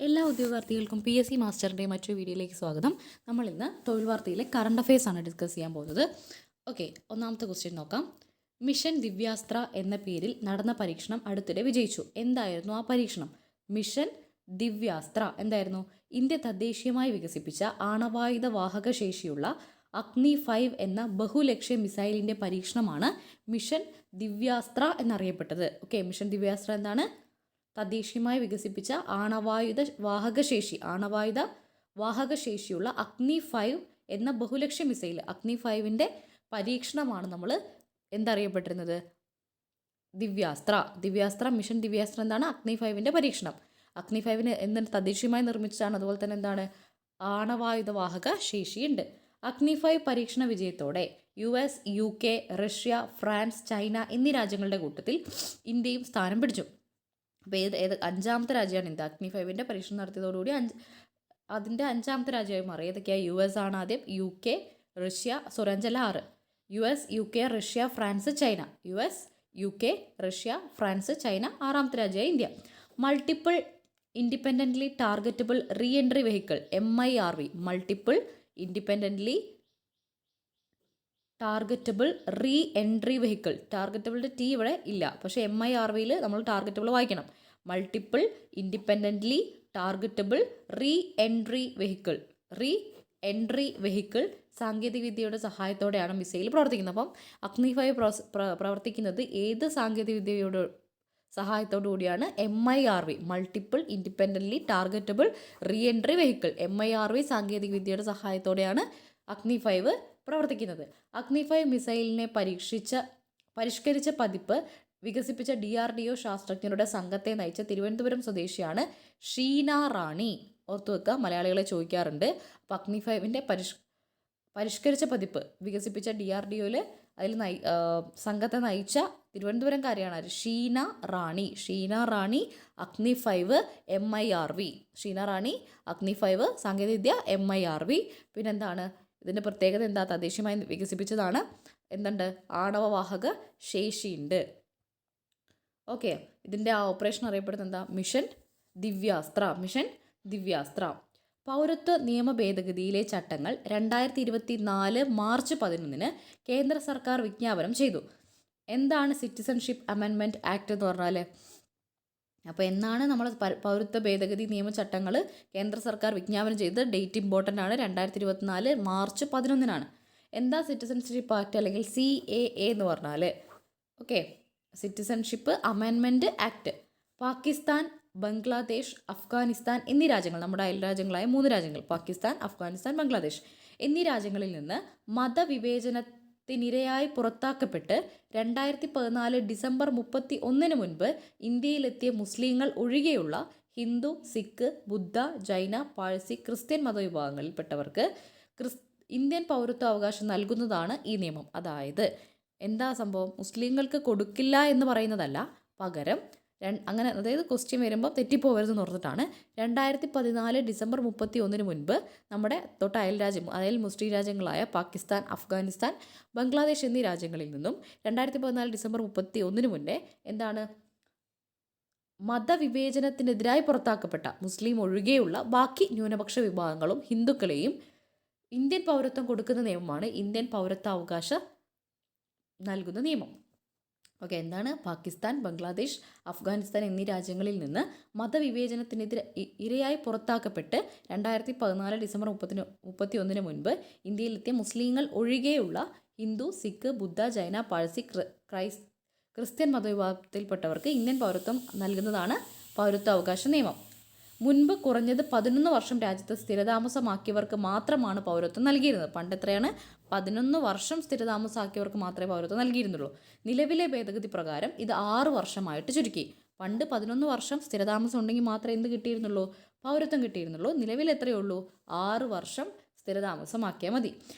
എല്ലാ ഉദ്യോഗാർത്ഥികൾക്കും PSC മാസ്റ്ററിൻ്റെ മറ്റൊരു വീഡിയോയിലേക്ക് സ്വാഗതം. നമ്മൾ ഇന്ന് തൊഴിൽ വാർത്തയിലെ കറണ്ട് അഫയേഴ്സ് ആണ് ഡിസ്കസ് ചെയ്യാൻ പോകുന്നത്. ഓക്കെ, ഒന്നാമത്തെ ക്വസ്റ്റ്യൻ നോക്കാം. മിഷൻ ദിവ്യാസ്ത്ര എന്ന പേരിൽ നടന്ന പരീക്ഷണം അടുത്തിടെ വിജയിച്ചു. എന്തായിരുന്നു ആ പരീക്ഷണം? മിഷൻ ദിവ്യാസ്ത്ര എന്തായിരുന്നു? ഇന്ത്യ തദ്ദേശീയമായി വികസിപ്പിച്ച ആണവായുധ വാഹക ശേഷിയുള്ള അഗ്നി 5 എന്ന ബഹുലക്ഷ്യ മിസൈലിൻ്റെ പരീക്ഷണമാണ് മിഷൻ ദിവ്യാസ്ത്ര എന്നറിയപ്പെട്ടത്. ഓക്കെ, മിഷൻ ദിവ്യാസ്ത്ര എന്താണ്? തദ്ദേശീയമായി വികസിപ്പിച്ച ആണവായുധ വാഹകശേഷിയുള്ള അഗ്നി 5 എന്ന ബഹുലക്ഷ്യ മിസൈൽ അഗ്നി 5ൻ്റെ പരീക്ഷണമാണ് നമ്മൾ എന്തറിയപ്പെട്ടിരുന്നത്? ദിവ്യാസ്ത്ര മിഷൻ ദിവ്യാസ്ത്ര എന്താണ്? അഗ്നി 5ൻ്റെ പരീക്ഷണം. അഗ്നി 5ന് എന്താണ് തദ്ദേശീയമായി നിർമ്മിച്ചതാണ്. അതുപോലെ തന്നെ എന്താണ്? ആണവായുധ വാഹക ശേഷിയുണ്ട്. അഗ്നി 5 പരീക്ഷണ വിജയത്തോടെ US, UK, Russia, France, China എന്നീ രാജ്യങ്ങളുടെ കൂട്ടത്തിൽ ഇന്ത്യയും സ്ഥാനം പിടിച്ചു. അപ്പോൾ അഞ്ചാമത്തെ രാജ്യമാണ് ഇന്ത്യ. അഗ്നി 5ൻ്റെ പരീക്ഷണം നടത്തിയതോടുകൂടി അതിൻ്റെ അഞ്ചാമത്തെ രാജ്യമായി മാറി. ഏതൊക്കെയാണ്? US ആണ് ആദ്യം, UK, റഷ്യ, അഞ്ചല്ല 6. US, UK, Russia, France, China. US, UK, Russia, France, China. ആറാമത്തെ രാജ്യമായി India. Multiple independently targetable re entry vehicle MIRV. Multiple independently targetable re entry vehicle. ടാർഗറ്റബിളിൻ്റെ T ഇവിടെ ഇല്ല, പക്ഷേ MIRVയിൽ നമ്മൾ ടാർഗറ്റബിൾ വായിക്കണം. Multiple independently targetable re entry vehicle സാങ്കേതികവിദ്യയുടെ സഹായത്തോടെയാണ് മിസൈൽ പ്രവർത്തിക്കുന്നത്. അപ്പം അഗ്നി 5 പ്രവർത്തിക്കുന്നത് ഏത് സാങ്കേതികവിദ്യയുടെ സഹായത്തോടു കൂടിയാണ്? MIRV, multiple independently targetable re entry vehicle. MIRV സാങ്കേതികവിദ്യയുടെ സഹായത്തോടെയാണ് അഗ്നി 5 പ്രവർത്തിക്കുന്നത്. അഗ്നി 5 മിസൈലിനെ പരിഷ്കരിച്ച പതിപ്പ് വികസിപ്പിച്ച DRDO ശാസ്ത്രജ്ഞരുടെ സംഘത്തെ നയിച്ച തിരുവനന്തപുരം സ്വദേശിയാണ് ഷീന റാണി. ഓർത്തു വെക്കുക, മലയാളികളെ ചോദിക്കാറുണ്ട്. അപ്പോൾ അഗ്നി 5ൻ്റെ പരിഷ്കരിച്ച പതിപ്പ് വികസിപ്പിച്ച DRDOയിൽ സംഘത്തെ നയിച്ച തിരുവനന്തപുരംകാരിയാണ് ഷീന റാണി. അഗ്നി 5 MIRV. ഷീന റാണി, അഗ്നി 5 സാങ്കേതികവിദ്യ MIRV. പിന്നെന്താണ് ഇതിൻ്റെ പ്രത്യേകത? എന്താ? തദ്ദേശീയമായി വികസിപ്പിച്ചതാണ്. എന്തുണ്ട്? ആണവവാഹക ശേഷിയുണ്ട്. ഓക്കെ, ഇതിൻ്റെ ആ ഓപ്പറേഷൻ അറിയപ്പെടുന്നത് എന്താ? മിഷൻ ദിവ്യാസ്ത്ര. പൗരത്വ നിയമ ഭേദഗതിയിലെ ചട്ടങ്ങൾ 2024 മാർച്ച് 11 കേന്ദ്ര സർക്കാർ വിജ്ഞാപനം ചെയ്തു. എന്താണ് സിറ്റിസൺഷിപ്പ് അമെൻമെൻറ്റ് ആക്ട് എന്ന് പറഞ്ഞാൽ? അപ്പോൾ എന്നാണ് നമ്മൾ പൗരത്വ ഭേദഗതി നിയമചട്ടങ്ങൾ കേന്ദ്ര സർക്കാർ വിജ്ഞാപനം ചെയ്തത്? ഡേറ്റ് ഇമ്പോർട്ടൻ്റ് ആണ്. 2024 മാർച്ച് 11. എന്താ സിറ്റിസൺഷിപ്പ് ആക്ട് അല്ലെങ്കിൽ CAA എന്ന് പറഞ്ഞാൽ? Okay, citizenship amendment act. Pakistan, Bangladesh, Afghanistan എന്നീ രാജ്യങ്ങൾ, നമ്മുടെ അയൽ രാജ്യങ്ങളായ 3 രാജ്യങ്ങൾ, പാകിസ്ഥാൻ, അഫ്ഗാനിസ്ഥാൻ, ബംഗ്ലാദേശ് എന്നീ രാജ്യങ്ങളിൽ നിന്ന് മതവിവേചനത്തിനിരയായി പുറത്താക്കപ്പെട്ട് 2014 ഡിസംബർ 31 മുൻപ് ഇന്ത്യയിലെത്തിയ മുസ്ലിങ്ങൾ ഒഴികെയുള്ള ഹിന്ദു, സിഖ്, ബുദ്ധ, ജൈന, പാഴ്സി, ക്രിസ്ത്യൻ മതവിഭാഗങ്ങളിൽപ്പെട്ടവർക്ക് ഇന്ത്യൻ പൗരത്വാവകാശം നൽകുന്നതാണ് ഈ നിയമം. അതായത് എന്താ സംഭവം? മുസ്ലിങ്ങൾക്ക് കൊടുക്കില്ല എന്ന് പറയുന്നതല്ല, പകരം അങ്ങനെ, അതായത് ക്വസ്റ്റ്യൻ വരുമ്പോൾ തെറ്റിപ്പോവരുതെന്ന് ഓർത്തിട്ടാണ് 2014 ഡിസംബർ 31 മുൻപ് നമ്മുടെ അയൽ മുസ്ലിം രാജ്യങ്ങളായ പാകിസ്ഥാൻ, അഫ്ഗാനിസ്ഥാൻ, ബംഗ്ലാദേശ് എന്നീ രാജ്യങ്ങളിൽ നിന്നും 2014 ഡിസംബർ 31 മുന്നേ എന്താണ്? മതവിവേചനത്തിനെതിരായി പുറത്താക്കപ്പെട്ട മുസ്ലിം ഒഴികെയുള്ള ബാക്കി ന്യൂനപക്ഷ വിഭാഗങ്ങളും ഹിന്ദുക്കളെയും ഇന്ത്യൻ പൗരത്വം കൊടുക്കുന്ന നിയമമാണ് ഇന്ത്യൻ പൗരത്വാവകാശം നൽകുന്ന നിയമം. ഓക്കെ, എന്താണ്? പാകിസ്ഥാൻ, ബംഗ്ലാദേശ്, അഫ്ഗാനിസ്ഥാൻ എന്നീ രാജ്യങ്ങളിൽ നിന്ന് ഇരയായി പുറത്താക്കപ്പെട്ട് 2014 ഡിസംബർ 31 മുൻപ് ഇന്ത്യയിലെത്തിയ മുസ്ലിങ്ങൾ ഒഴികെയുള്ള ഹിന്ദു, സിഖ്, ബുദ്ധ, ജൈന, പാഴ്സി, ക്രിസ്ത്യൻ മതവിഭാഗത്തിൽപ്പെട്ടവർക്ക് ഇന്ത്യൻ പൗരത്വം നൽകുന്നതാണ് പൗരത്വാവകാശ നിയമം. മുൻപ് കുറഞ്ഞത് 11 വർഷം രാജ്യത്ത് സ്ഥിരതാമസമാക്കിയവർക്ക് മാത്രമാണ് പൗരത്വം നൽകിയിരുന്നത്. പണ്ട് എത്രയാണ്? 11 വർഷം സ്ഥിരതാമസമാക്കിയവർക്ക് മാത്രമേ പൗരത്വം നൽകിയിരുന്നുള്ളൂ. നിലവിലെ ഭേദഗതി പ്രകാരം ഇത് 6 വർഷമായിട്ട് ചുരുക്കി. പണ്ട് 11 വർഷം സ്ഥിരതാമസം ഉണ്ടെങ്കിൽ മാത്രമേ എന്ത് കിട്ടിയിരുന്നുള്ളൂ? പൗരത്വം കിട്ടിയിരുന്നുള്ളൂ. നിലവിൽ എത്രയേ ഉള്ളൂ? 6 വർഷം സ്ഥിരതാമസമാക്കിയാൽ മതി.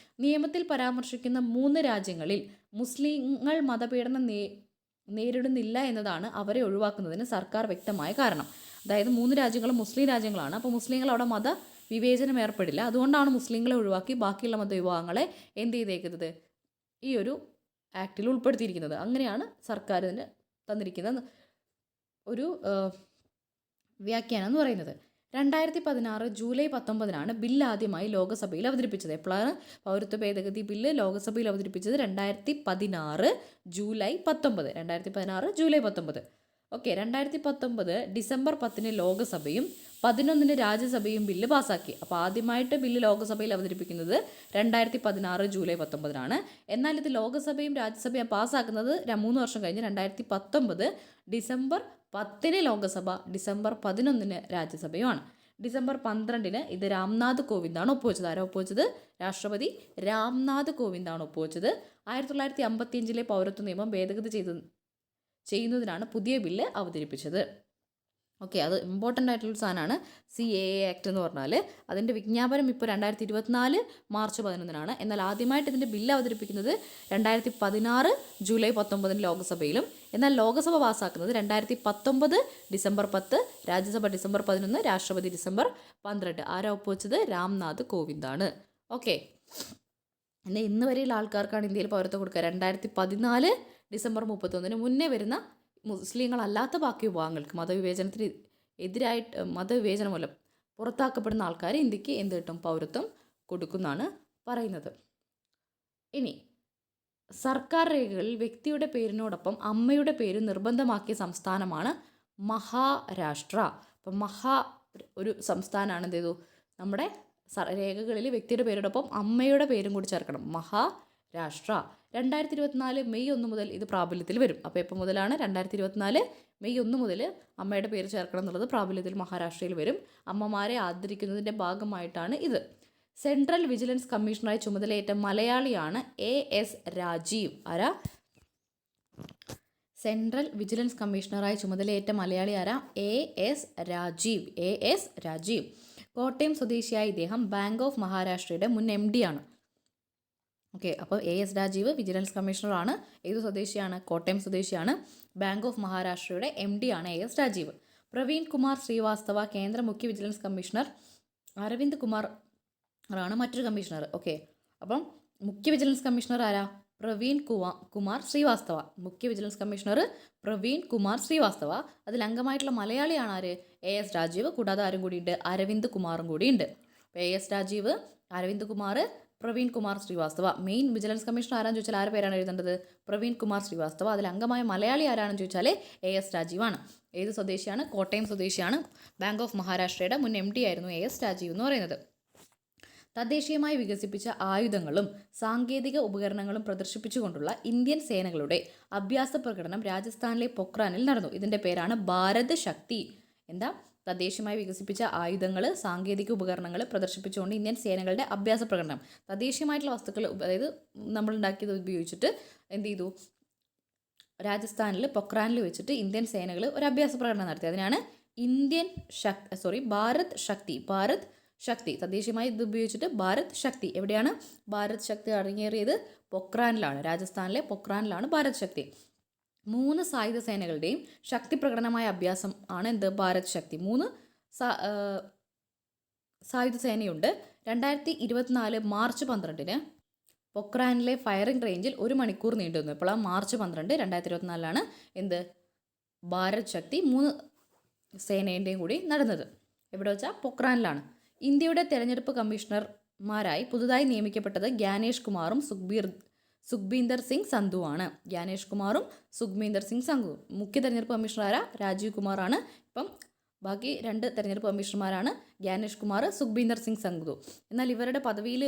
നിയമത്തിൽ പരാമർശിക്കുന്ന 3 രാജ്യങ്ങളിൽ മുസ്ലിങ്ങൾ മതപീഡനം നേരിടുന്നില്ല എന്നതാണ് അവരെ ഒഴിവാക്കുന്നതിന് സർക്കാർ വ്യക്തമായ കാരണം. അതായത് 3 രാജ്യങ്ങളും മുസ്ലിം രാജ്യങ്ങളാണ്. അപ്പോൾ മുസ്ലിങ്ങൾ അവിടെ മതവിവേചനം ഏർപ്പെടില്ല. അതുകൊണ്ടാണ് മുസ്ലിങ്ങളെ ഒഴിവാക്കി ബാക്കിയുള്ള മതവിഭാഗങ്ങളെ എന്ത് ചെയ്തേക്കുന്നത്? ഈ ഒരു ആക്ടിൽ ഉൾപ്പെടുത്തിയിരിക്കുന്നത്. അങ്ങനെയാണ് സർക്കാർ ഇതിന് തന്നിരിക്കുന്ന ഒരു വ്യാഖ്യാനം എന്ന് പറയുന്നത്. 2016 ജൂലൈ 19 ബില്ല് ആദ്യമായി ലോക്സഭയിൽ അവതരിപ്പിച്ചത്. എപ്പോഴാണ് പൗരത്വ ഭേദഗതി ബില്ല് ലോക്സഭയിൽ അവതരിപ്പിച്ചത്? 2016 ജൂലൈ 19. 2016 ജൂലൈ 19. ഓക്കെ. 2019 ഡിസംബർ 10 ലോക്സഭയും 11 രാജ്യസഭയും ബില്ല് പാസ്സാക്കി. അപ്പോൾ ആദ്യമായിട്ട് ബില്ല് ലോക്സഭയിൽ അവതരിപ്പിക്കുന്നത് 2016 ജൂലൈ 19. എന്നാൽ ഇത് ലോക്സഭയും രാജ്യസഭയും പാസ്സാക്കുന്നത് 3 വർഷം കഴിഞ്ഞ് 2019 ഡിസംബർ 10 ലോക്സഭ, ഡിസംബർ 11 രാജ്യസഭയുമാണ്. ഡിസംബർ 12 ഇത് രാംനാഥ് കോവിന്ദാണ് ഒപ്പുവെച്ചത്. ആരാ ഒപ്പുവെച്ചത്? രാഷ്ട്രപതി രാംനാഥ് കോവിന്ദാണ് ഒപ്പുവെച്ചത്. 1955 പൗരത്വ നിയമം ഭേദഗതി ചെയ്യുന്നതിനാണ് പുതിയ ബില്ല് അവതരിപ്പിച്ചത്. ഓക്കെ, അത് ഇമ്പോർട്ടൻ്റ് ആയിട്ടുള്ള സാധനമാണ് CAA ആക്ട് എന്ന് പറഞ്ഞാൽ. അതിൻ്റെ വിജ്ഞാപനം ഇപ്പോൾ 2024 മാർച്ച് 11 എന്നാൽ ആദ്യമായിട്ട് ഇതിൻ്റെ ബില്ല് അവതരിപ്പിക്കുന്നത് 2016 ജൂലൈ 19 ലോക്സഭയിലും, എന്നാൽ ലോക്സഭ പാസ്സാക്കുന്നത് 2019 ഡിസംബർ 10, രാജ്യസഭ ഡിസംബർ 11, രാഷ്ട്രപതി ഡിസംബർ 12. ആരാ ഒപ്പുവെച്ചത്? രാംനാഥ് കോവിന്ദാണ്. ഓക്കെ, എന്നാൽ ഇന്ന് വരെയുള്ള ആൾക്കാർക്കാണ് ഇന്ത്യയിൽ പൗരത്വം കൊടുക്കുക. 2014 ഡിസംബർ 31 മുന്നേ വരുന്ന മുസ്ലിങ്ങളല്ലാത്ത ബാക്കി വിഭാഗങ്ങൾക്ക് മതവിവേചനത്തിന് എതിരായിട്ട് മതവിവേചനം മൂലം പുറത്താക്കപ്പെടുന്ന ആൾക്കാർ ഇന്ത്യക്ക് എന്ത് കിട്ടും? പൗരത്വം കൊടുക്കുമെന്നാണ് പറയുന്നത്. ഇനി സർക്കാർ രേഖകളിൽ വ്യക്തിയുടെ പേരിനോടൊപ്പം അമ്മയുടെ പേര് നിർബന്ധമാക്കിയ സംസ്ഥാനമാണ് മഹാരാഷ്ട്ര. അപ്പം ഒരു സംസ്ഥാനമാണ് എന്ത് ചെയ്തു? നമ്മുടെ രേഖകളിൽ വ്യക്തിയുടെ പേരോടൊപ്പം അമ്മയുടെ പേരും കൂടി ചേർക്കണം. മഹാരാഷ്ട്ര. 2024 മെയ് 1 മുതൽ ഇത് പ്രാബല്യത്തിൽ വരും. അപ്പോൾ എപ്പോൾ മുതലാണ്? 2024 മെയ് 1 മുതൽ അമ്മയുടെ പേര് ചേർക്കണം എന്നുള്ളത് പ്രാബല്യത്തിൽ മഹാരാഷ്ട്രയിൽ വരും. അമ്മമാരെ ആദരിക്കുന്നതിൻ്റെ ഭാഗമായിട്ടാണ് ഇത്. സെൻട്രൽ വിജിലൻസ് കമ്മീഷണറായി ചുമതലയേറ്റ മലയാളിയാണ് AS രാജീവ്. ആരാ? സെൻട്രൽ വിജിലൻസ് കമ്മീഷണറായി ചുമതലയേറ്റ മലയാളി ആരാ? AS രാജീവ്. കോട്ടയം സ്വദേശിയായ ഇദ്ദേഹം ബാങ്ക് ഓഫ് മഹാരാഷ്ട്രയുടെ മുൻ MD ആണ്. ഓക്കെ, അപ്പോൾ AS രാജീവ് വിജിലൻസ് കമ്മീഷണറാണ്. ഏത് സ്വദേശിയാണ്? കോട്ടയം സ്വദേശിയാണ്. ബാങ്ക് ഓഫ് മഹാരാഷ്ട്രയുടെ MD ആണ് AS രാജീവ്. പ്രവീൺ കുമാർ ശ്രീവാസ്തവ കേന്ദ്ര മുഖ്യ വിജിലൻസ് കമ്മീഷണർ. അരവിന്ദ് കുമാർ ആണ് മറ്റൊരു കമ്മീഷണർ. ഓക്കെ, അപ്പം മുഖ്യ വിജിലൻസ് കമ്മീഷണർ ആരാ? പ്രവീൺ കുമാർ ശ്രീവാസ്തവ. മുഖ്യ വിജിലൻസ് കമ്മീഷണർ പ്രവീൺ കുമാർ ശ്രീവാസ്തവ. അതിൽ അംഗമായിട്ടുള്ള മലയാളിയാണ് ആര്? AS രാജീവ്. കൂടാതെ ആരും കൂടിയുണ്ട്? അരവിന്ദ് കുമാറും കൂടിയുണ്ട്. അപ്പോൾ AS Rajeev, Aravind Kumar, Praveen Kumar Srivastava. Main vigilance commissioner ആരാന്ന് ചോദിച്ചാൽ ആരുടെ പേരാണ് എഴുതേണ്ടത്? പ്രവീൺ കുമാർ ശ്രീവാസ്തവ. അതിൽ അംഗമായ മലയാളി ആരാണെന്ന് ചോദിച്ചാൽ AS രാജീവാണ്. ഏത് സ്വദേശിയാണ്? കോട്ടയം സ്വദേശിയാണ്. ബാങ്ക് ഓഫ് മഹാരാഷ്ട്രയുടെ മുൻ MD ആയിരുന്നു AS രാജീവ് എന്ന് പറയുന്നത്. തദ്ദേശീയമായി വികസിപ്പിച്ച ആയുധങ്ങളും സാങ്കേതിക ഉപകരണങ്ങളും പ്രദർശിപ്പിച്ചുകൊണ്ടുള്ള ഇന്ത്യൻ സേനകളുടെ അഭ്യാസ പ്രകടനം രാജസ്ഥാനിലെ പൊക്രാനിൽ നടന്നു. ഇതിൻ്റെ പേരാണ് ഭാരത് ശക്തി. എന്താ? തദ്ദേശീയമായി വികസിപ്പിച്ച ആയുധങ്ങൾ, സാങ്കേതിക ഉപകരണങ്ങൾ പ്രദർശിപ്പിച്ചുകൊണ്ട് ഇന്ത്യൻ സേനകളുടെ അഭ്യാസ പ്രകടനം. തദ്ദേശീയമായിട്ടുള്ള വസ്തുക്കൾ, അതായത് നമ്മളുണ്ടാക്കിയത് ഉപയോഗിച്ചിട്ട് എന്ത് ചെയ്തു? രാജസ്ഥാനിൽ പൊക്രാനിൽ വെച്ചിട്ട് ഇന്ത്യൻ സേനകൾ ഒരു അഭ്യാസ പ്രകടനം നടത്തി. അതിനാണ് ഭാരത് ശക്തി. തദ്ദേശീയമായി ഇത് ഉപയോഗിച്ചിട്ട് ഭാരത് ശക്തി. എവിടെയാണ് ഭാരത് ശക്തി അരങ്ങേറിയത്? പൊക്രാനിലാണ്. രാജസ്ഥാനിലെ പൊക്രാനിലാണ് ഭാരത് ശക്തി. 3 സായുധ സേനകളുടെയും ശക്തി പ്രകടനമായ അഭ്യാസം ആണ് എന്ത്? ഭാരത് ശക്തി. 3 സായുധ സേനയുണ്ട്. 2024 മാർച്ച് 12 പൊക്രാനിലെ ഫയറിംഗ് റേഞ്ചിൽ 1 മണിക്കൂർ നീണ്ടുനിന്നു. ഇപ്പോൾ മാർച്ച് 12 2024 എന്ത്? ഭാരത് ശക്തി 3 സേനയുടെയും കൂടി നടന്നത്. എവിടെ വെച്ചാൽ? പൊക്രാനിലാണ്. ഇന്ത്യയുടെ തെരഞ്ഞെടുപ്പ് കമ്മീഷണർമാരായി പുതുതായി നിയമിക്കപ്പെട്ടത് ഗ്യാനേഷ് കുമാറും സുഖ്ബീന്ദർ സിംഗ് സന്ധുവാണ്. ഗ്യാനേഷ് കുമാറും സുഖ്ബീന്ദർ സിംഗ് സന്ധു. മുഖ്യ തെരഞ്ഞെടുപ്പ് കമ്മീഷണറായ രാജീവ് കുമാറാണ്. ഇപ്പം ബാക്കി 2 തെരഞ്ഞെടുപ്പ് കമ്മീഷണർമാരാണ് ഗ്യാനേഷ് കുമാർ, സുഖ്ബീന്ദർ സിംഗ് സന്ധു. എന്നാൽ ഇവരുടെ പദവിയിൽ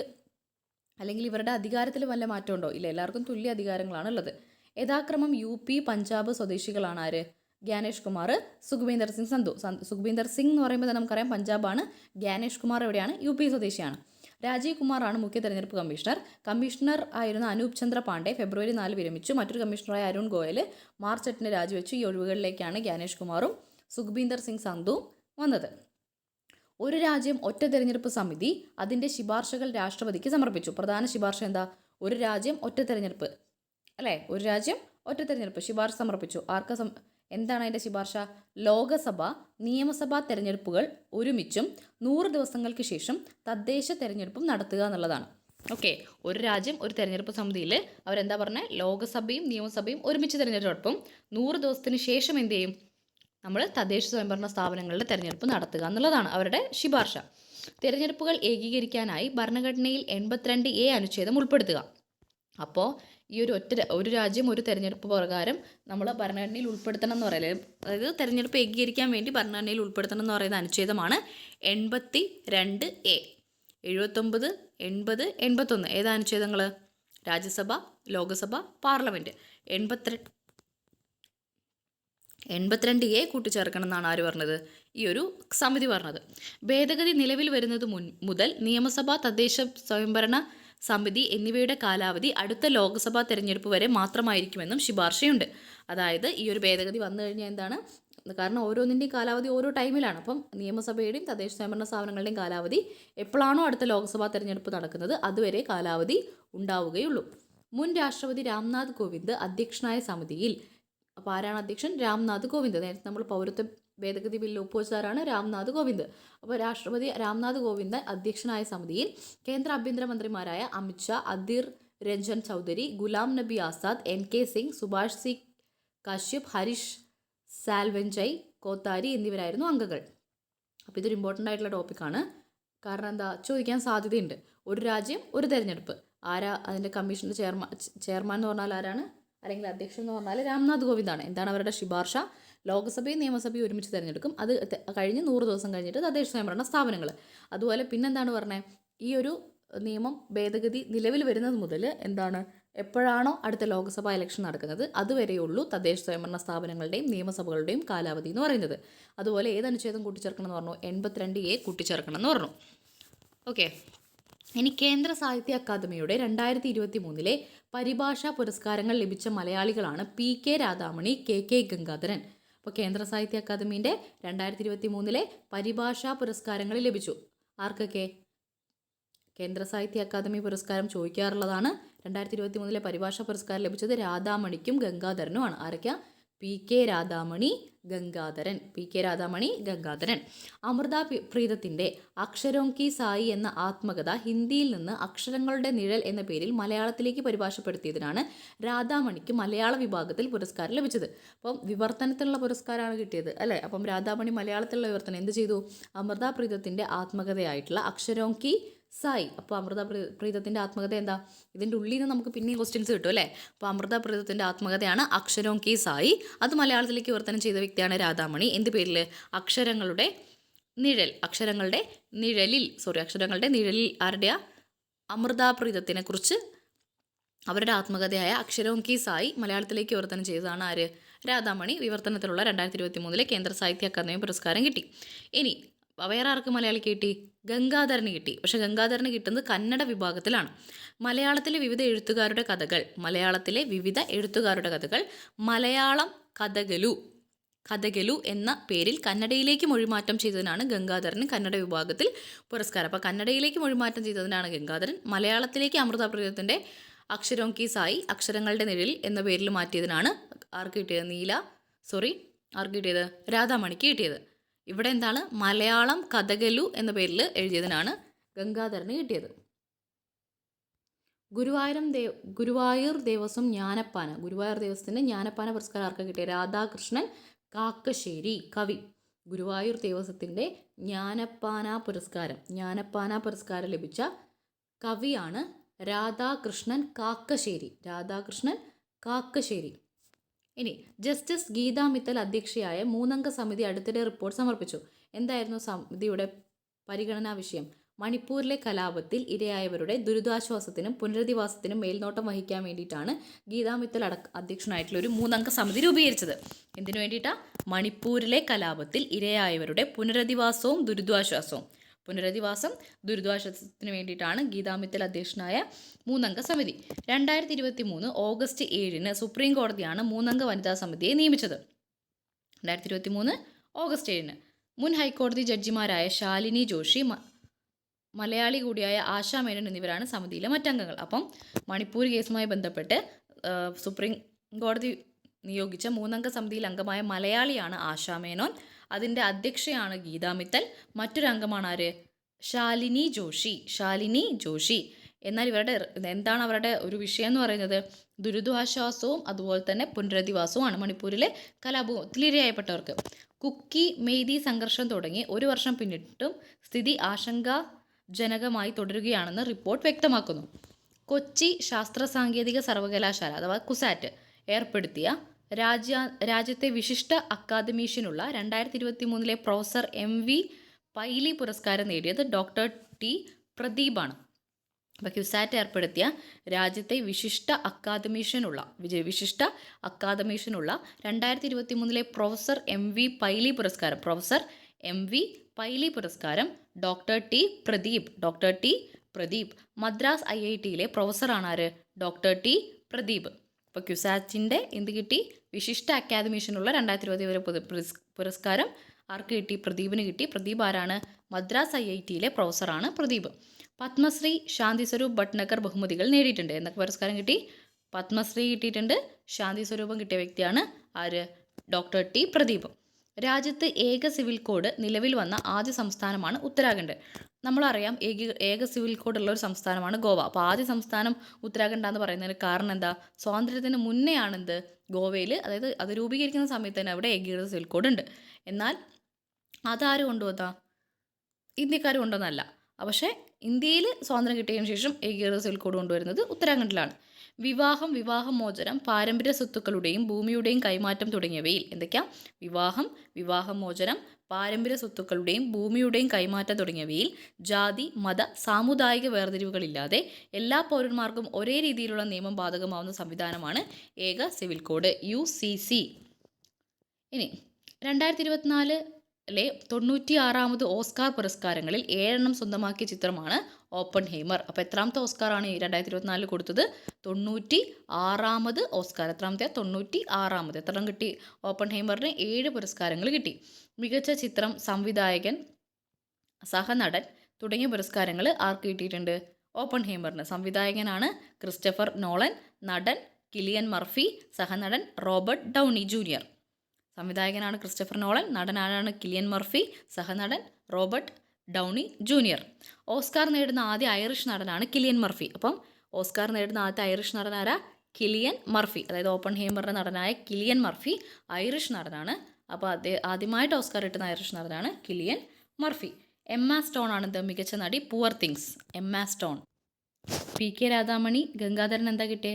അല്ലെങ്കിൽ ഇവരുടെ അധികാരത്തിൽ വല്ല മാറ്റമുണ്ടോ? ഇല്ല, എല്ലാവർക്കും തുല്യ അധികാരങ്ങളാണ് ഉള്ളത്. യഥാക്രമം UP, പഞ്ചാബ് സ്വദേശികളാണ് ആര്? ഗ്യാനേഷ് കുമാർ, സുഖ്ബീന്ദർ സിംഗ് സന്ധു. സുഖ്ബീന്ദർ സിംഗ് എന്ന് പറയുമ്പോൾ നമുക്കറിയാം പഞ്ചാബാണ്. ഗ്യാനേഷ് കുമാർ എവിടെയാണ്? UP സ്വദേശിയാണ്. രാജീവ് കുമാറാണ് മുഖ്യ തെരഞ്ഞെടുപ്പ് കമ്മീഷണർ. കമ്മീഷണർ ആയിരുന്ന അനൂപ് ചന്ദ്ര പാണ്ഡെ ഫെബ്രുവരി 4 വിരമിച്ചു. മറ്റൊരു കമ്മീഷണറായ അരുൺ ഗോയൽ മാർച്ച് 8 രാജിവെച്ചു. ഈ ഒഴിവുകളിലേക്കാണ് ഗ്യാനേഷ് കുമാറും സുഖ്ബീന്ദർ സിംഗ് സന്ധുവും വന്നത്. ഒരു രാജ്യം ഒറ്റ തെരഞ്ഞെടുപ്പ് സമിതി അതിൻ്റെ ശുപാർശകൾ രാഷ്ട്രപതിക്ക് സമർപ്പിച്ചു. പ്രധാന ശുപാർശ എന്താ? ഒരു രാജ്യം ഒറ്റ തെരഞ്ഞെടുപ്പ്, അല്ലേ? ഒരു രാജ്യം ഒറ്റ തെരഞ്ഞെടുപ്പ് ശുപാർശ സമർപ്പിച്ചു. എന്താണ് അതിൻ്റെ ശുപാർശ? ലോകസഭ, നിയമസഭാ തെരഞ്ഞെടുപ്പുകൾ ഒരുമിച്ചും 100 ദിവസങ്ങൾക്ക് ശേഷം തദ്ദേശ തെരഞ്ഞെടുപ്പും നടത്തുക എന്നുള്ളതാണ്. ഓക്കെ, ഒരു രാജ്യം ഒരു തെരഞ്ഞെടുപ്പ് സമിതിയിൽ അവരെന്താ പറഞ്ഞത്? ലോകസഭയും നിയമസഭയും ഒരുമിച്ച് തെരഞ്ഞെടുപ്പും 100 ദിവസത്തിന് ശേഷം എന്ത് ചെയ്യും? നമ്മൾ തദ്ദേശ സ്വയംഭരണ സ്ഥാപനങ്ങളുടെ തെരഞ്ഞെടുപ്പ് നടത്തുക എന്നുള്ളതാണ് അവരുടെ ശുപാർശ. തിരഞ്ഞെടുപ്പുകൾ ഏകീകരിക്കാനായി ഭരണഘടനയിൽ 82A അനുച്ഛേദം ഉൾപ്പെടുത്തുക. അപ്പോൾ ഈ ഒരു രാജ്യം ഒരു തെരഞ്ഞെടുപ്പ് പ്രകാരം നമ്മൾ ഭരണഘടനയിൽ ഉൾപ്പെടുത്തണം എന്ന് പറയുന്നത്, അതായത് തെരഞ്ഞെടുപ്പ് ഏകീകരിക്കാൻ വേണ്ടി ഭരണഘടനയിൽ ഉൾപ്പെടുത്തണം എന്ന് പറയുന്ന അനുച്ഛേദമാണ് 82A. 79, 80, 81 ഏതാ അനുച്ഛേദങ്ങൾ? രാജ്യസഭ, ലോകസഭ, പാർലമെൻറ്റ്. 82A കൂട്ടിച്ചേർക്കണം എന്നാണ് ആര് പറഞ്ഞത്? ഈ ഒരു സമിതി പറഞ്ഞത്. ഭേദഗതി നിലവിൽ വരുന്നത് മുതൽ നിയമസഭ, തദ്ദേശ സ്വയംഭരണ സമിതി എന്നിവയുടെ കാലാവധി അടുത്ത ലോക്സഭാ തെരഞ്ഞെടുപ്പ് വരെ മാത്രമായിരിക്കുമെന്നും ശുപാർശയുണ്ട്. അതായത് ഈ ഒരു ഭേദഗതി വന്നു കഴിഞ്ഞാൽ എന്താണ്? കാരണം ഓരോന്നിൻ്റെയും കാലാവധി ഓരോ ടൈമിലാണ്. അപ്പം നിയമസഭയുടെയും തദ്ദേശ സ്വയംഭരണ സ്ഥാപനങ്ങളുടെയും കാലാവധി എപ്പോഴാണോ അടുത്ത ലോക്സഭാ തെരഞ്ഞെടുപ്പ് നടക്കുന്നത് അതുവരെ കാലാവധി ഉണ്ടാവുകയുള്ളൂ. മുൻ രാഷ്ട്രപതി രാംനാഥ് കോവിന്ദ് അധ്യക്ഷനായ സമിതിയിൽ, അപ്പോൾ ആരാണ് അധ്യക്ഷൻ? രാംനാഥ് കോവിന്ദ്. നേരത്തെ നമ്മൾ പൗരത്വ ഭേദഗതി ബില്ല് ഒപ്പുവെച്ചതാരാണ്? രാംനാഥ് കോവിന്ദ്. അപ്പോൾ രാഷ്ട്രപതി രാംനാഥ് കോവിന്ദ് അധ്യക്ഷനായ സമിതിയിൽ കേന്ദ്ര ആഭ്യന്തരമന്ത്രിമാരായ അമിത്ഷാ, അധീർ രഞ്ജൻ ചൗധരി, ഗുലാം നബി ആസാദ്, NK സിംഗ്, സുഭാഷ് സി കശ്യപ്, ഹരീഷ് സാൽവെഞ്ചൈ കോത്താരി എന്നിവരായിരുന്നു അംഗങ്ങൾ. അപ്പോൾ ഇതൊരു ഇമ്പോർട്ടൻ്റ് ആയിട്ടുള്ള ടോപ്പിക്കാണ്. കാരണം എന്താ? ചോദിക്കാൻ സാധ്യതയുണ്ട്. ഒരു രാജ്യം ഒരു തെരഞ്ഞെടുപ്പ്. ആരാ അതിൻ്റെ കമ്മീഷൻ്റെ ചെയർമാൻ എന്ന് പറഞ്ഞാൽ ആരാണ്? അല്ലെങ്കിൽ അധ്യക്ഷൻ എന്ന് പറഞ്ഞാൽ രാംനാഥ് കോവിന്ദാണ്. എന്താണ് അവരുടെ ശുപാർശ? ലോക്സഭയും നിയമസഭയും ഒരുമിച്ച് തിരഞ്ഞെടുക്കും. അത് കഴിഞ്ഞ് 100 ദിവസം കഴിഞ്ഞിട്ട് തദ്ദേശ സ്വയംഭരണ സ്ഥാപനങ്ങൾ. അതുപോലെ പിന്നെന്താണ് പറഞ്ഞത്? ഈ ഒരു നിയമം ഭേദഗതി നിലവിൽ വരുന്നത് മുതൽ എന്താണ്, എപ്പോഴാണോ അടുത്ത ലോക്സഭാ ഇലക്ഷൻ നടക്കുന്നത് അതുവരെയുള്ളൂ തദ്ദേശ സ്വയംഭരണ സ്ഥാപനങ്ങളുടെയും നിയമസഭകളുടെയും കാലാവധി എന്ന് പറയുന്നത്. അതുപോലെ ഏത് അനുച്ഛേദം കൂട്ടിച്ചേർക്കണം എന്ന് പറഞ്ഞു? 82A കൂട്ടിച്ചേർക്കണം എന്ന് പറഞ്ഞു. ഓക്കെ. ഇനി കേന്ദ്ര സാഹിത്യ അക്കാദമിയുടെ 2023 പരിഭാഷാ പുരസ്കാരങ്ങൾ ലഭിച്ച മലയാളികളാണ് PK രാധാമണി, KK ഗംഗാധരൻ. അപ്പോൾ കേന്ദ്ര സാഹിത്യ അക്കാദമീൻ്റെ 2023 പരിഭാഷാ പുരസ്കാരങ്ങൾ ലഭിച്ചു. ആർക്കൊക്കെ? കേന്ദ്ര സാഹിത്യ അക്കാദമി പുരസ്കാരം ചോദിക്കാറുള്ളതാണ്. 2023 പരിഭാഷാ പുരസ്കാരം ലഭിച്ചത് രാധാമണിക്കും ഗംഗാധരനുമാണ്. ആരൊക്കെയാ? PK രാധാമണി, ഗംഗാധരൻ. PK രാധാമണി, ഗംഗാധരൻ. അമൃത പ്രീതത്തിൻ്റെ അക്ഷരോം കി സായി എന്ന ആത്മകഥ ഹിന്ദിയിൽ നിന്ന് അക്ഷരങ്ങളുടെ നിഴൽ എന്ന പേരിൽ മലയാളത്തിലേക്ക് പരിഭാഷപ്പെടുത്തിയതിനാണ് രാധാമണിക്ക് മലയാള വിഭാഗത്തിൽ പുരസ്കാരം ലഭിച്ചത്. അപ്പം വിവർത്തനത്തിനുള്ള പുരസ്കാരമാണ് കിട്ടിയത് അല്ലേ? അപ്പം രാധാമണി മലയാളത്തിലുള്ള വിവർത്തനം എന്ത് ചെയ്തു? അമൃത പ്രീതത്തിൻ്റെ ആത്മകഥയായിട്ടുള്ള അക്ഷരോം കി സായി. അപ്പോൾ അമൃത പ്രീതത്തിൻ്റെ ആത്മകഥ എന്താ? ഇതിൻ്റെ ഉള്ളിൽ നിന്ന് നമുക്ക് പിന്നെയും ക്വസ്റ്റ്യൻസ് കിട്ടും അല്ലേ? അപ്പോൾ അമൃത പ്രീതത്തിൻ്റെ ആത്മകഥയാണ് അക്ഷരോം കി സായി. അത് മലയാളത്തിലേക്ക് വിവർത്തനം ചെയ്ത വ്യക്തിയാണ് രാധാമണി. എന്ത് പേരിൽ? അക്ഷരങ്ങളുടെ നിഴൽ. അക്ഷരങ്ങളുടെ നിഴലിൽ ആരുടെയാ? അമൃത പ്രീതത്തിനെ കുറിച്ച് അവരുടെ ആത്മകഥയായ അക്ഷരോം കി സായി മലയാളത്തിലേക്ക് വിവർത്തനം ചെയ്തതാണ് ആര്? രാധാമണി. വിവർത്തനത്തിലുള്ള 2023 കേന്ദ്ര സാഹിത്യ അക്കാദമി പുരസ്കാരം കിട്ടി. ഇനി വേറെ ആർക്ക് മലയാളിക്ക് കിട്ടി? ഗംഗാധരന് കിട്ടി. പക്ഷെ ഗംഗാധരന് കിട്ടുന്നത് കന്നഡ വിഭാഗത്തിലാണ്. മലയാളത്തിലെ വിവിധ എഴുത്തുകാരുടെ കഥകൾ മലയാളം കഥകളു എന്ന പേരിൽ കന്നഡയിലേക്ക് മൊഴിമാറ്റം ചെയ്തതിനാണ് ഗംഗാധരന് കന്നഡ വിഭാഗത്തിൽ പുരസ്കാരം. അപ്പോൾ കന്നഡയിലേക്ക് മൊഴിമാറ്റം ചെയ്തതിനാണ് ഗംഗാധരൻ. മലയാളത്തിലേക്ക് അമൃത പ്രീതത്തിൻ്റെ അക്ഷരോം കി സായി അക്ഷരങ്ങളുടെ നിഴൽ എന്ന പേരിൽ മാറ്റിയതിനാണ് ആർക്ക് കിട്ടിയത്? ആർക്ക് കിട്ടിയത്? രാധാമണിക്ക് കിട്ടിയത്. ഇവിടെ എന്താണ്? മലയാളം കഥകളു എന്ന പേരിൽ എഴുതിയതിനാണ് ഗംഗാധരന് കിട്ടിയത്. ഗുരുവായൂർ ദേവസ്വം ജ്ഞാനപ്പാന ജ്ഞാനപ്പാന പുരസ്കാരം ആർക്ക് കിട്ടിയത്? രാധാകൃഷ്ണൻ കാക്കശ്ശേരി, കവി. ഗുരുവായൂർ ദേവസ്വത്തിൻ്റെ ജ്ഞാനപ്പാന പുരസ്കാരം ലഭിച്ച കവിയാണ് രാധാകൃഷ്ണൻ കാക്കശ്ശേരി. ഇനി ജസ്റ്റിസ് ഗീതാ മിത്തൽ അധ്യക്ഷയായ 3-അംഗ സമിതി അടുത്തിടെ റിപ്പോർട്ട് സമർപ്പിച്ചു. എന്തായിരുന്നു സമിതിയുടെ പരിഗണനാ വിഷയം? മണിപ്പൂരിലെ കലാപത്തിൽ ഇരയായവരുടെ ദുരിതാശ്വാസത്തിനും പുനരധിവാസത്തിനും മേൽനോട്ടം വഹിക്കാൻ വേണ്ടിയിട്ടാണ് ഗീതാ മിത്തൽ അധ്യക്ഷനായിട്ടുള്ള ഒരു 3-അംഗ സമിതി രൂപീകരിച്ചത്. എന്തിനു വേണ്ടിയിട്ടാണ്? മണിപ്പൂരിലെ കലാപത്തിൽ ഇരയായവരുടെ ദുരിതാശ്വാസത്തിന് വേണ്ടിയിട്ടാണ് ഗീതാ മിത്തൽ അധ്യക്ഷനായ 3-അംഗ സമിതി. 2023 ഓഗസ്റ്റ് 7 സുപ്രീം കോടതിയാണ് 3-അംഗ വനിതാ സമിതിയെ നിയമിച്ചത്. 2023 ഓഗസ്റ്റ് 7 മുൻ ഹൈക്കോടതി ജഡ്ജിമാരായ ശാലിനി ജോഷി, മലയാളി കൂടിയായ ആശാ മേനോൻ എന്നിവരാണ് സമിതിയിലെ മറ്റംഗങ്ങൾ. അപ്പം മണിപ്പൂർ കേസുമായി ബന്ധപ്പെട്ട് സുപ്രീം കോടതി നിയോഗിച്ച 3-അംഗ സമിതിയിൽ അംഗമായ മലയാളിയാണ് ആശാ മേനോൻ. അതിൻ്റെ അധ്യക്ഷയാണ് ഗീതാ മിത്തൽ. മറ്റൊരു അംഗമാണ് ആര്? ശാലിനി ജോഷി. എന്നാൽ എന്താണ് അവരുടെ ഒരു വിഷയം എന്ന് പറയുന്നത്? ദുരിതാശ്വാസവും അതുപോലെ തന്നെ പുനരധിവാസവുമാണ് മണിപ്പൂരിലെ കലാപത്തിൽ ഇരയായപ്പെട്ടവർക്ക്. കുക്കി മെയ്തി സംഘർഷം തുടങ്ങി 1 വർഷം പിന്നിട്ടും സ്ഥിതി ആശങ്കാജനകമായി തുടരുകയാണെന്ന് റിപ്പോർട്ട് വ്യക്തമാക്കുന്നു. കൊച്ചി ശാസ്ത്ര സാങ്കേതിക സർവകലാശാല അഥവാ കുസാറ്റ് ഏർപ്പെടുത്തിയ രാജ്യത്തെ വിശിഷ്ട അക്കാദമീഷ്യനുള്ള 2023 പ്രൊഫസർ MV പൈലി പുരസ്കാരം നേടിയത് ഡോക്ടർ ടി പ്രദീപാണ്. അപ്പോൾ ക്യുസാറ്റ് ഏർപ്പെടുത്തിയ രാജ്യത്തെ വിശിഷ്ട അക്കാദമീഷ്യനുള്ള 2023 പ്രൊഫസർ MV പൈലി പുരസ്കാരം ഡോക്ടർ ടി പ്രദീപ് മദ്രാസ് IITയിലെ പ്രൊഫസറാണ് ആര്? Doctor T Pradeep. അപ്പോൾ ക്യുസാറ്റിൻ്റെ എന്ത് കിട്ടി? വിശിഷ്ട അക്കാദമീഷ്യനുള്ള 2023 പുരസ്കാരം ആർക്ക് കിട്ടി? പ്രദീപിന് കിട്ടി. പ്രദീപ് ആരാണ്? മദ്രാസ് IITയിലെ പ്രൊഫസറാണ് പ്രദീപ്. പത്മശ്രീ ശാന്തി സ്വരൂപ് ഭട്നഗർ ബഹുമതികൾ നേടിയിട്ടുണ്ട്. എന്നൊക്കെ പുരസ്കാരം കിട്ടി? പത്മശ്രീ കിട്ടിയിട്ടുണ്ട്. ശാന്തി സ്വരൂപം കിട്ടിയ വ്യക്തിയാണ് ആര്? Doctor T Pradeep. രാജ്യത്ത് ഏക സിവിൽ കോഡ് നിലവിൽ വന്ന ആദ്യ സംസ്ഥാനമാണ് ഉത്തരാഖണ്ഡ്. നമ്മളറിയാം ഏക സിവിൽ കോഡുള്ള ഒരു സംസ്ഥാനമാണ് ഗോവ. അപ്പോൾ ആദ്യ സംസ്ഥാനം ഉത്തരാഖണ്ഡ് എന്ന് പറയുന്നതിന് കാരണം എന്താ? സ്വാതന്ത്ര്യത്തിന് മുന്നേ ആണെന്ത് ഗോവയിൽ, അതായത് അത് രൂപീകരിക്കുന്ന സമയത്ത് തന്നെ അവിടെ ഏകീകൃത സിവിൽ കോഡ് ഉണ്ട്. എന്നാൽ അതാര് കൊണ്ടുവന്നാ? ഇന്ത്യക്കാർ കൊണ്ടുവന്നല്ല. പക്ഷേ ഇന്ത്യയിൽ സ്വാതന്ത്ര്യം കിട്ടിയതിനു ശേഷം ഏകീകൃത സിവിൽ കോഡ് കൊണ്ടുവരുന്നത് ഉത്തരാഖണ്ഡിലാണ്. വിവാഹമോചനം, പാരമ്പര്യ സ്വത്തുക്കളുടെയും ഭൂമിയുടെയും കൈമാറ്റം തുടങ്ങിയവയിൽ എന്തൊക്കെയാ? വിവാഹമോചനം, പാരമ്പര്യ സ്വത്തുക്കളുടെയും ഭൂമിയുടെയും കൈമാറ്റം തുടങ്ങിയവയിൽ ജാതി, മത, സാമുദായിക വേർതിരിവുകളില്ലാതെ എല്ലാ പൗരന്മാർക്കും ഒരേ രീതിയിലുള്ള നിയമം ബാധകമാവുന്ന സംവിധാനമാണ് ഏക സിവിൽ കോഡ് UCC. ഇനി 2024 96ാമത് ഓസ്കാർ പുരസ്കാരങ്ങളിൽ 7 സ്വന്തമാക്കിയ ചിത്രമാണ് ഓപ്പൺഹൈമർ. അപ്പോൾ എത്രാമത്തെ ഓസ്കാറാണ് 2024 കൊടുത്തത്? 96ാമത് ഓസ്കാർ. എത്രാമത്തെ? 96ാമത്. എത്ര കിട്ടി? ഓപ്പൺഹൈമറിന് 7 പുരസ്കാരങ്ങൾ കിട്ടി. മികച്ച ചിത്രം, സംവിധായകൻ, സഹനടൻ തുടങ്ങിയ പുരസ്കാരങ്ങൾ ആർക്ക് കിട്ടിയിട്ടുണ്ട്? ഓപ്പൺഹൈമറിന്. സംവിധായകനാണ് ക്രിസ്റ്റഫർ നോളൻ, നടൻ കിലിയൻ മർഫി, സഹനടൻ റോബർട്ട് ഡൗണി ജൂനിയർ. സംവിധായകനാണ് ക്രിസ്റ്റഫർ നോളൻ, നടനാണ് കിലിയൻ മർഫി, സഹനടൻ റോബർട്ട് ഡൗണി ജൂനിയർ. ഓസ്കാർ നേടുന്ന ആദ്യ ഐറിഷ് നടനാണ് കിലിയൻ മർഫി. അപ്പം ഓസ്കാർ നേടുന്ന ആദ്യത്തെ ഐറിഷ് നടനാരാ? Cillian Murphy. അതായത് ഓപ്പൺഹൈമറിൻ്റെ നടനായ കിലിയൻ മർഫി ഐറിഷ് നടനാണ്. അപ്പോൾ ആദ്യമായിട്ട് ഓസ്കാർ കിട്ടുന്ന ഐറിഷ് നടനാണ് കിലിയൻ മർഫി. എമ്മ സ്റ്റോൺ ആണ് മികച്ച നടി poor things. Emma Stone. PK Radhamani Gangadharan എന്താ കിട്ടിയ?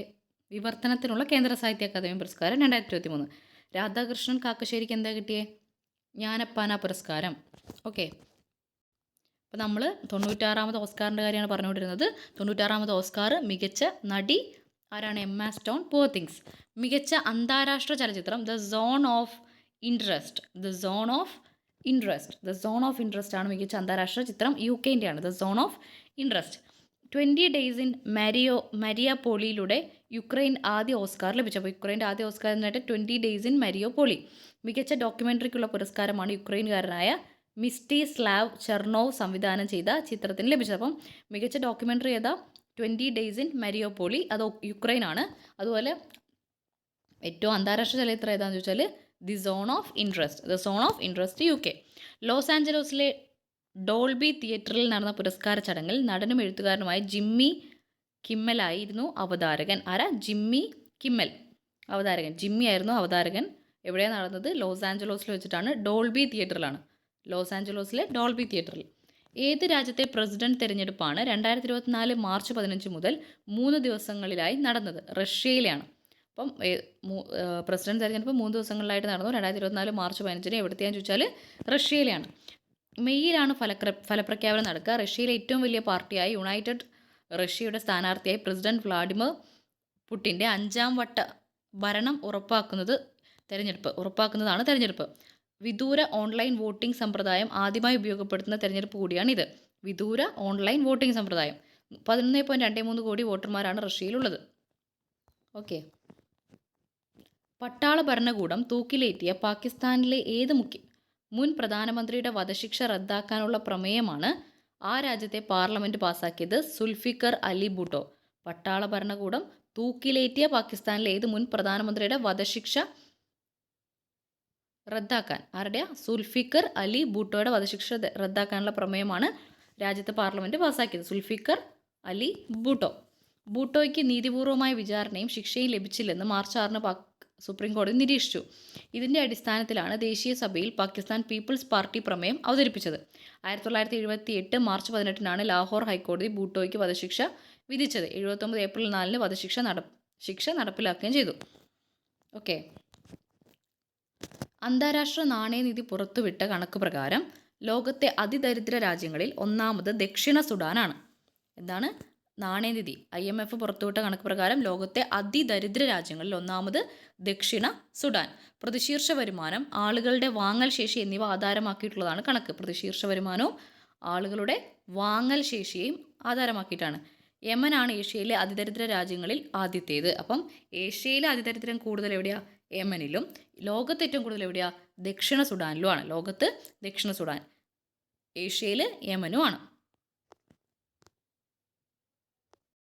വിവർത്തനത്തിനുള്ള കേന്ദ്ര സാഹിത്യ അക്കാദമി പുരസ്കാരം 2023. രാധാകൃഷ്ണൻ കാക്കശ്ശേരിക്ക് എന്താ കിട്ടിയേ? ജ്ഞാനപ്പാന പുരസ്കാരം. ഓക്കെ. അപ്പോൾ നമ്മൾ 96ാമത് ഓസ്കാറിൻ്റെ കാര്യമാണ് പറഞ്ഞുകൊണ്ടിരുന്നത്. 96ാമത് ഓസ്കാർ മികച്ച നടി ആരാണ്? Emma Stone, poor things. മികച്ച അന്താരാഷ്ട്ര ചലച്ചിത്രം ദ സോൺ ഓഫ് ഇൻട്രസ്റ്റ് ആണ് മികച്ച അന്താരാഷ്ട്ര ചിത്രം. UK-ൻ്റെയാണ്. The Zone of Interest. 20 Days in മരിയാപോളിയിലൂടെ യുക്രൈൻ ആദ്യ ഓസ്കാർ ലഭിച്ചു. അപ്പോൾ യുക്രൈൻ്റെ ആദ്യ ഓസ്കാർ എന്നായിട്ട് 20 Days in മരിയോപോളി. മികച്ച ഡോക്യുമെൻ്ററിക്കുള്ള പുരസ്കാരമാണ് യുക്രൈനുകാരനായ മിസ്റ്റിസ്ലാവ് ചെർണോവ് സംവിധാനം ചെയ്ത ചിത്രത്തിന് ലഭിച്ചത്. അപ്പം മികച്ച ഡോക്യുമെൻ്ററി ഏതാ? 20 Days in മരിയോപോളി. അത് യുക്രൈനാണ്. അതുപോലെ ഏറ്റവും അന്താരാഷ്ട്ര ചലച്ചിത്രം ഏതാണെന്ന് ചോദിച്ചാൽ The Zone of Interest UK. Los ആഞ്ചലസിലെ ഡോൾബി തിയേറ്ററിൽ നടന്ന പുരസ്കാര ചടങ്ങിൽ നടനും എഴുത്തുകാരനുമായ ജിമ്മി കിമ്മലായിരുന്നു അവതാരകൻ. ആരാ? ജിമ്മി കിമ്മൽ അവതാരകൻ. ജിമ്മി ആയിരുന്നു അവതാരകൻ. എവിടെയാണ് നടന്നത്? ലോസ് ആഞ്ചലോസിൽ വെച്ചിട്ടാണ്. ലോസ് ആഞ്ചലോസിലെ ഡോൾബി തിയേറ്ററിൽ. ഏത് രാജ്യത്തെ പ്രസിഡന്റ് തെരഞ്ഞെടുപ്പാണ് 2024 മാർച്ച് 15 മുതൽ 3 ദിവസങ്ങളിലായി നടന്നത്? റഷ്യയിലാണ്. അപ്പം പ്രസിഡന്റ് തെരഞ്ഞെടുപ്പ് 3 ദിവസങ്ങളിലായിട്ട് നടന്നു. 2024 മാർച്ച് 15 എവിടത്തെയാണെന്ന് ചോദിച്ചാൽ റഷ്യയിലാണ്. മെയ്യിലാണ് ഫലപ്രഖ്യാപനം നടക്കുക. റഷ്യയിലെ ഏറ്റവും വലിയ പാർട്ടിയായ യുണൈറ്റഡ് റഷ്യയുടെ സ്ഥാനാർത്ഥിയായി പ്രസിഡന്റ് വ്ളാഡിമിർ പുടിൻ്റെ 5ാം വട്ട ഭരണം ഉറപ്പാക്കുന്നതാണ് തെരഞ്ഞെടുപ്പ്. വിദൂര ഓൺലൈൻ വോട്ടിംഗ് സമ്പ്രദായം ആദ്യമായി ഉപയോഗപ്പെടുത്തുന്ന തെരഞ്ഞെടുപ്പ് കൂടിയാണിത്. വിദൂര ഓൺലൈൻ വോട്ടിംഗ് സമ്പ്രദായം. 11.23 കോടി വോട്ടർമാരാണ് റഷ്യയിലുള്ളത്. ഓക്കെ. പട്ടാള ഭരണകൂടം തൂക്കിലേറ്റിയ പാകിസ്ഥാനിലെ ഏത് മുൻ പ്രധാനമന്ത്രിയുടെ വധശിക്ഷ റദ്ദാക്കാനുള്ള പ്രമേയമാണ് ആ രാജ്യത്തെ പാർലമെൻറ്റ് പാസാക്കിയത്? സുൽഫിക്കർ അലി ഭൂട്ടോ. പട്ടാള ഭരണകൂടം തൂക്കിലേറ്റിയ പാകിസ്ഥാനിലെ ഏത് മുൻ പ്രധാനമന്ത്രിയുടെ വധശിക്ഷ റദ്ദാക്കാൻ? ആരുടെയാ? സുൽഫിക്കർ അലി ഭൂട്ടോയുടെ വധശിക്ഷ റദ്ദാക്കാനുള്ള പ്രമേയമാണ് രാജ്യത്തെ പാർലമെൻറ്റ് പാസാക്കിയത്. സുൽഫിക്കർ അലി ഭൂട്ടോ. ഭൂട്ടോയ്ക്ക് നീതിപൂർവമായ വിചാരണയും ശിക്ഷയും ലഭിച്ചില്ലെന്ന് മാർച്ച് 6-ന് സുപ്രീം കോടതി നിരീക്ഷിച്ചു. ഇതിൻ്റെ അടിസ്ഥാനത്തിലാണ് ദേശീയ സഭയിൽ പാകിസ്ഥാൻ പീപ്പിൾസ് പാർട്ടി പ്രമേയം അവതരിപ്പിച്ചത്. 1978 മാർച്ച് 18-നാണ് ലാഹോർ ഹൈക്കോടതി ഭൂട്ടോയ്ക്ക് വധശിക്ഷ വിധിച്ചത്. 79 ഏപ്രിൽ 4-ന് വധശിക്ഷ നടപ്പിലാക്കുകയും ചെയ്തു. ഓക്കെ. അന്താരാഷ്ട്ര നാണയനിധി പുറത്തുവിട്ട കണക്ക് പ്രകാരം ലോകത്തെ അതിദരിദ്ര രാജ്യങ്ങളിൽ ഒന്നാമത് ദക്ഷിണ സുഡാനാണ്. എന്താണ്? നാണയനിധി IMF പുറത്തുവിട്ട കണക്ക് പ്രകാരം ലോകത്തെ അതിദരിദ്ര രാജ്യങ്ങളിൽ ഒന്നാമത് ദക്ഷിണ സുഡാൻ. പ്രതിശീർഷ വരുമാനം, ആളുകളുടെ വാങ്ങൽ ശേഷി എന്നിവ ആധാരമാക്കിയിട്ടുള്ളതാണ് കണക്ക്. പ്രതിശീർഷ വരുമാനവും ആളുകളുടെ വാങ്ങൽ ശേഷിയെയും ആധാരമാക്കിയിട്ടാണ്. യമനാണ് ഏഷ്യയിലെ അതിദരിദ്ര രാജ്യങ്ങളിൽ ആദ്യത്തേത്. അപ്പം ഏഷ്യയിലെ അതിദരിദ്രം കൂടുതൽ എവിടെയാണ്? യമനിലും. ലോകത്ത് ഏറ്റവും കൂടുതൽ എവിടെയാണ്? ദക്ഷിണ സുഡാനിലുമാണ്. ലോകത്ത് ദക്ഷിണ സുഡാൻ, ഏഷ്യയിൽ യമനുമാണ്.